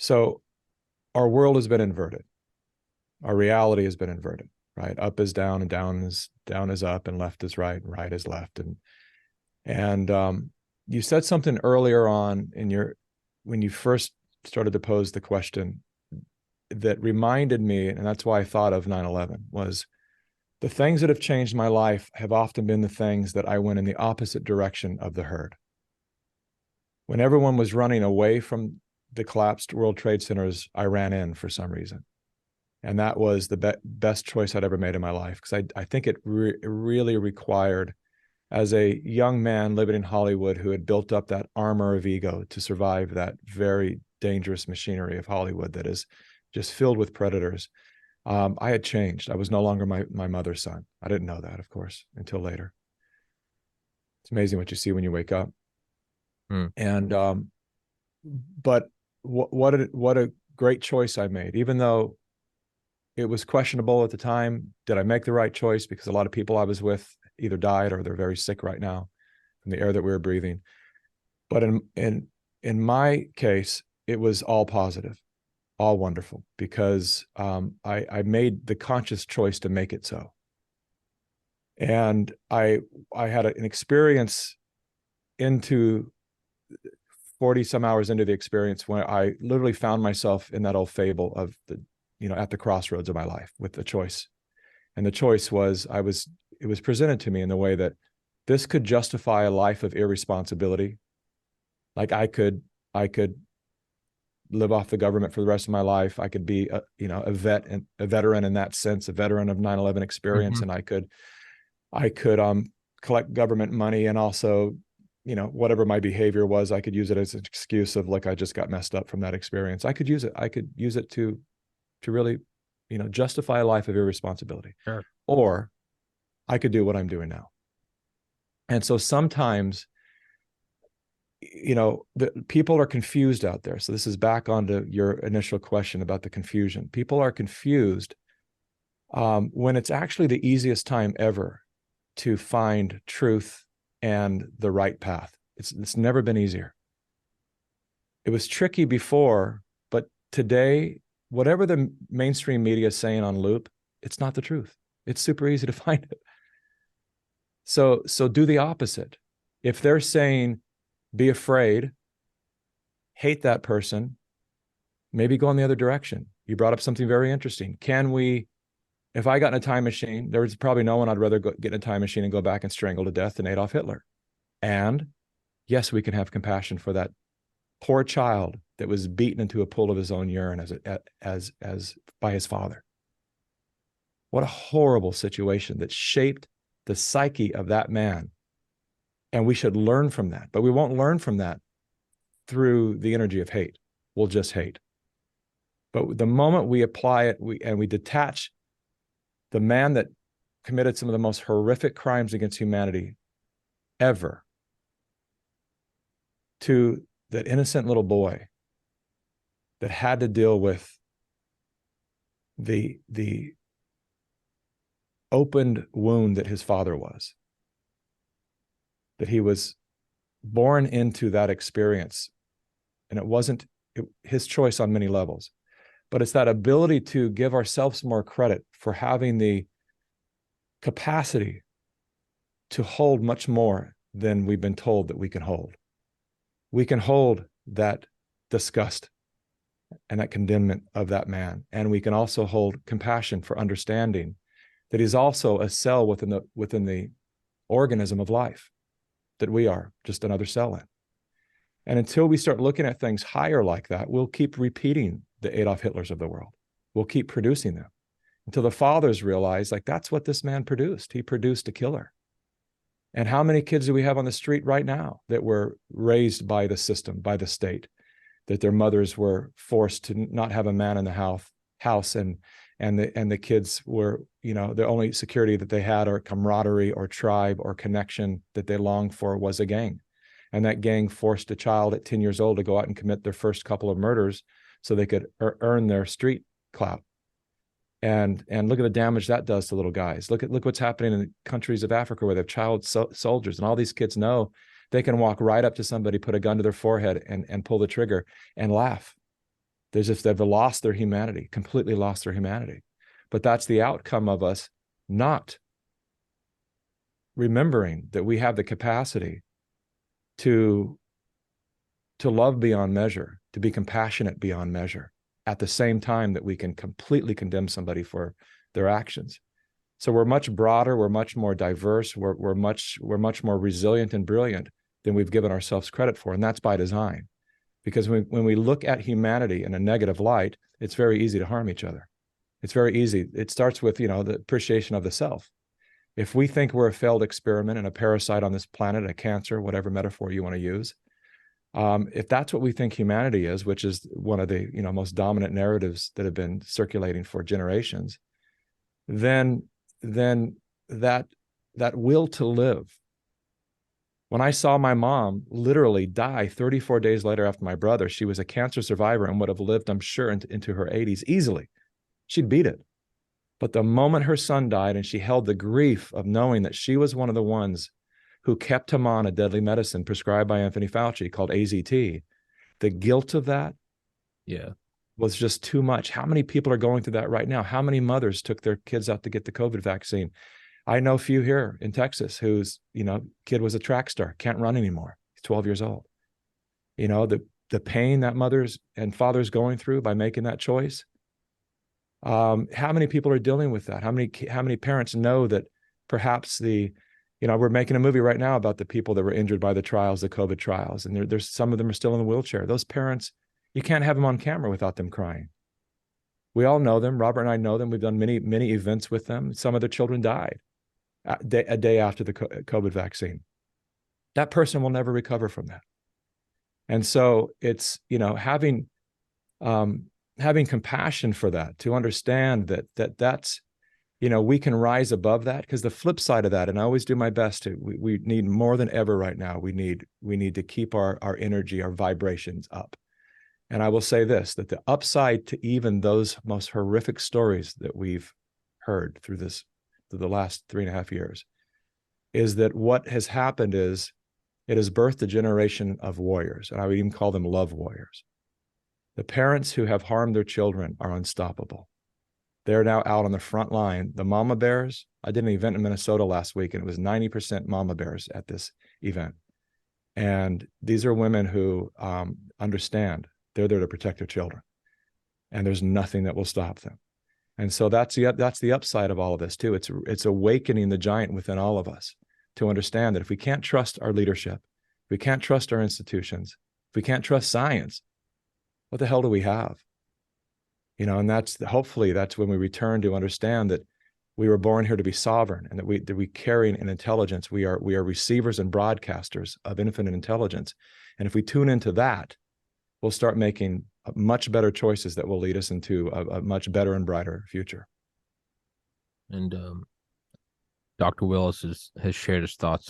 So our world has been inverted. Our reality has been inverted, right? Up is down and down is up and left is right and right is left. And you said something earlier on when you first started to pose the question that reminded me, and that's why I thought of 9/11, was the things that have changed my life have often been the things that I went in the opposite direction of the herd. When everyone was running away from the collapsed World Trade Centers, I ran in for some reason. And that was the best choice I'd ever made in my life, because I think it really required, as a young man living in Hollywood who had built up that armor of ego to survive that very dangerous machinery of Hollywood that is just filled with predators. I had changed. I was no longer my mother's son. I didn't know that, of course, until later. It's amazing what you see when you wake up. And but what a great choice I made, even though it was questionable at the time. Did I make the right choice? Because a lot of people I was with either died or they're very sick right now from the air that we were breathing. But in my case, it was all positive, all wonderful, because I made the conscious choice to make it so. And I had an experience into 40 some hours into the experience when I literally found myself in that old fable of at the crossroads of my life with the choice. And the choice was, it was presented to me in the way that this could justify a life of irresponsibility. Like I could live off the government for the rest of my life. I could be a veteran in that sense, a veteran of 9/11 experience. And I could collect government money, and also, whatever my behavior was, I could use it as an excuse of, like, I just got messed up from that experience. I could use it to really, justify a life of irresponsibility. Sure. Or I could do what I'm doing now. And so sometimes, the people are confused out there. So this is back onto your initial question about the confusion. People are confused when it's actually the easiest time ever to find truth and the right path. It's never been easier. It was tricky before, but today, whatever the mainstream media is saying on loop, it's not the truth. It's super easy to find it. So do the opposite. If they're saying, be afraid, hate that person, maybe go in the other direction. You brought up something very interesting. If I got in a time machine, there's probably no one I'd rather get in a time machine and go back and strangle to death than Adolf Hitler. And yes, we can have compassion for that poor child that was beaten into a pool of his own urine as by his father. What a horrible situation that shaped the psyche of that man. And we should learn from that, but we won't learn from that through the energy of hate. We'll just hate. But the moment we apply it, we detach the man that committed some of the most horrific crimes against humanity ever to that innocent little boy that had to deal with the opened wound that his father was, that he was born into that experience. And it wasn't his choice on many levels, but it's that ability to give ourselves more credit for having the capacity to hold much more than we've been told that we can hold. We can hold that disgust and that condemnment of that man. And we can also hold compassion for understanding that he's also a cell within the organism of life, that we are just another cell in. And until we start looking at things higher like that, we'll keep repeating the Adolf Hitlers of the world. We'll keep producing them until the fathers realize, like, that's what this man produced. He produced a killer. And how many kids do we have on the street right now that were raised by the system, by the state, that their mothers were forced to not have a man in the house, and the kids were, the only security that they had, or camaraderie or tribe or connection that they longed for, was a gang. And that gang forced a child at 10 years old to go out and commit their first couple of murders so they could earn their street clout. And look at the damage that does to little guys. Look what's happening in the countries of Africa where they have child soldiers, and all these kids know they can walk right up to somebody, put a gun to their forehead, and pull the trigger and laugh. There's if they've lost their humanity, completely lost their humanity. But that's the outcome of us not remembering that we have the capacity to love beyond measure, to be compassionate beyond measure, at the same time that we can completely condemn somebody for their actions. So we're much broader, we're much more diverse, we're much more resilient and brilliant than we've given ourselves credit for, and that's by design. Because when we look at humanity in a negative light, it's very easy to harm each other. It's very easy. It starts with, the appreciation of the self. If we think we're a failed experiment and a parasite on this planet, a cancer, whatever metaphor you want to use, if that's what we think humanity is, which is one of the most dominant narratives that have been circulating for generations, then that will to live. When I saw my mom literally die 34 days later after my brother, she was a cancer survivor and would have lived, I'm sure, into her 80s easily. She'd beat it. But the moment her son died and she held the grief of knowing that she was one of the ones who kept him on a deadly medicine prescribed by Anthony Fauci called AZT, the guilt of that was just too much. How many people are going through that right now? How many mothers took their kids out to get the COVID vaccine? I know a few here in Texas whose, kid was a track star, can't run anymore. He's 12 years old. The pain that mothers and fathers going through by making that choice. How many people are dealing with that? How many parents know that perhaps we're making a movie right now about the people that were injured by the trials, the COVID trials, and there's some of them are still in the wheelchair. Those parents, you can't have them on camera without them crying. We all know them. Robert and I know them. We've done many events with them. Some of their children died a day after the COVID vaccine. That person will never recover from that. And so it's, having compassion for that, to understand that's, we can rise above that, because the flip side of that, and I always do my best to, we need more than ever right now. We need to keep our energy, our vibrations up. And I will say this, that the upside to even those most horrific stories that we've heard through the last 3.5 years is that what has happened is it has birthed a generation of warriors. And I would even call them love warriors. The parents who have harmed their children are unstoppable. They're now out on the front line. The mama bears, I did an event in Minnesota last week, and it was 90% mama bears at this event. And these are women who understand they're there to protect their children. And there's nothing that will stop them. And so that's the upside of all of this too. It's awakening the giant within all of us to understand that if we can't trust our leadership, if we can't trust our institutions, if we can't trust science, what the hell do we have? And hopefully that's when we return to understand that we were born here to be sovereign, and that we carry an intelligence. We are receivers and broadcasters of infinite intelligence. And if we tune into that, we'll start making much better choices that will lead us into a much better and brighter future. And Dr. Willis has shared his thoughts